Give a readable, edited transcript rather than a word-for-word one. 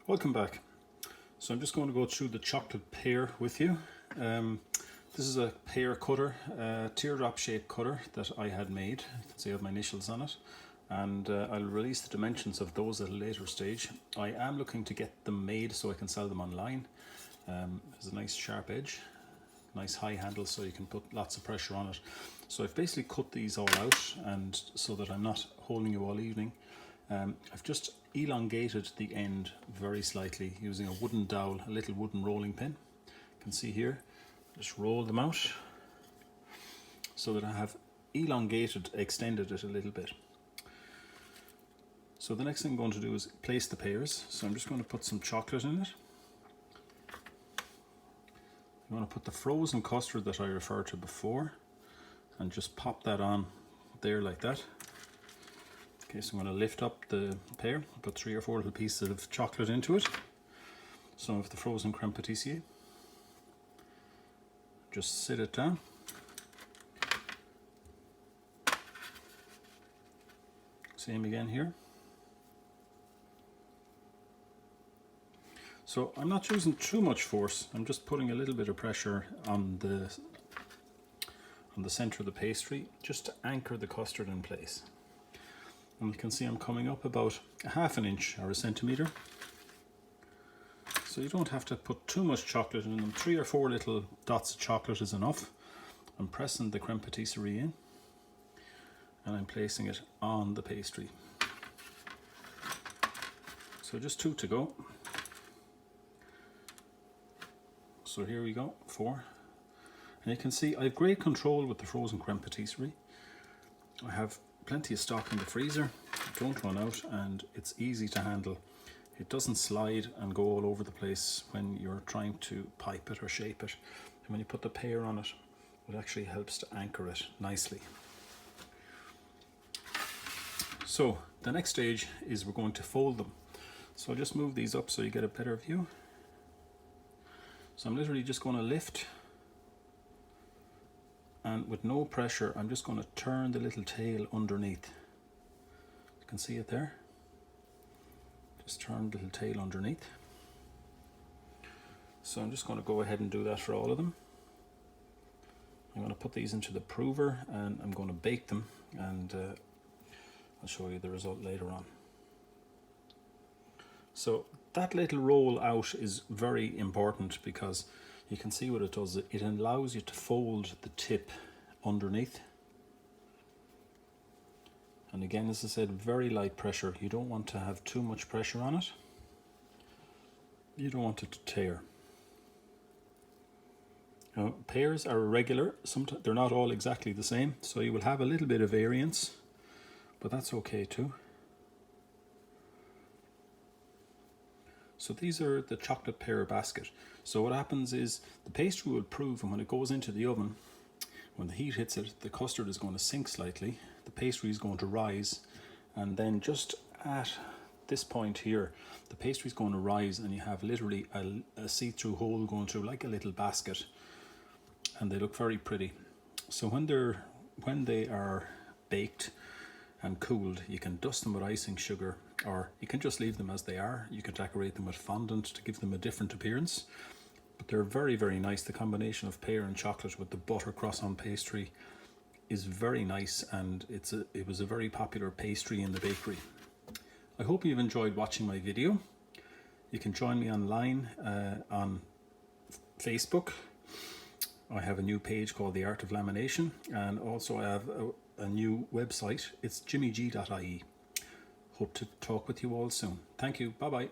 Welcome back. So I'm just going to go through the chocolate pear with you. This is a pear cutter, a teardrop shaped cutter that I had made. You can see I have my initials on it, and I'll release the dimensions of those at a later stage. I am looking to get them made so I can sell them online. There's a nice sharp edge, nice high handle so you can put lots of pressure on it. So I've basically cut these all out, and so that I'm not holding you all evening. I've just elongated the end very slightly using a wooden dowel, a little wooden rolling pin. You can see here, just roll them out so that I have extended it a little bit. So the next thing I'm going to do is place the pears. So I'm just going to put some chocolate in it. I'm going to put the frozen custard that I referred to before and just pop that on there like that. Okay, so I'm going to lift up the pear, put 3 or 4 little pieces of chocolate into it, some of the frozen creme patissier. Just sit it down. Same again here. So I'm not using too much force, I'm just putting a little bit of pressure on the center of the pastry just to anchor the custard in place. And you can see I'm coming up about a ½ an inch or a centimetre. So you don't have to put too much chocolate in them. 3 or 4 little dots of chocolate is enough. I'm pressing the creme patisserie in and I'm placing it on the pastry. So just 2 to go. So here we go, 4. And you can see I have great control with the frozen creme patisserie. I have plenty of stock in the freezer, don't run out, and it's easy to handle. It doesn't slide and go all over the place when you're trying to pipe it or shape it. And when you put the pear on it, it actually helps to anchor it nicely. So the next stage is we're going to fold them. So I'll just move these up so you get a better view. So I'm literally just going to lift, and with no pressure I'm just going to turn the little tail underneath. You can see it there. Just turn the little tail underneath. So I'm just going to go ahead and do that for all of them. I'm going to put these into the prover and I'm going to bake them, and I'll show you the result later on. So that little roll out is very important because you can see what it does. It allows you to fold the tip underneath. And again, as I said, very light pressure. You don't want to have too much pressure on it. You don't want it to tear. Now, pears are irregular. Sometimes they're not all exactly the same, so you will have a little bit of variance, but that's okay too. So these are the chocolate pear basket. So what happens is the pastry will prove, and when it goes into the oven, when the heat hits it, the custard is going to sink slightly, the pastry is going to rise, and then just at this point here, the pastry is going to rise and you have literally a see-through hole going through like a little basket, and they look very pretty. So when they are baked and cooled, you can dust them with icing sugar, or you can just leave them as they are. You can decorate them with fondant to give them a different appearance. But they're very, very nice. The combination of pear and chocolate with the butter croissant pastry is very nice, and it was a very popular pastry in the bakery. I hope you've enjoyed watching my video. You can join me online on Facebook. I have a new page called The Art of Lamination, and also I have a new website. It's jimmyg.ie. Hope to talk with you all soon. Thank you. Bye bye.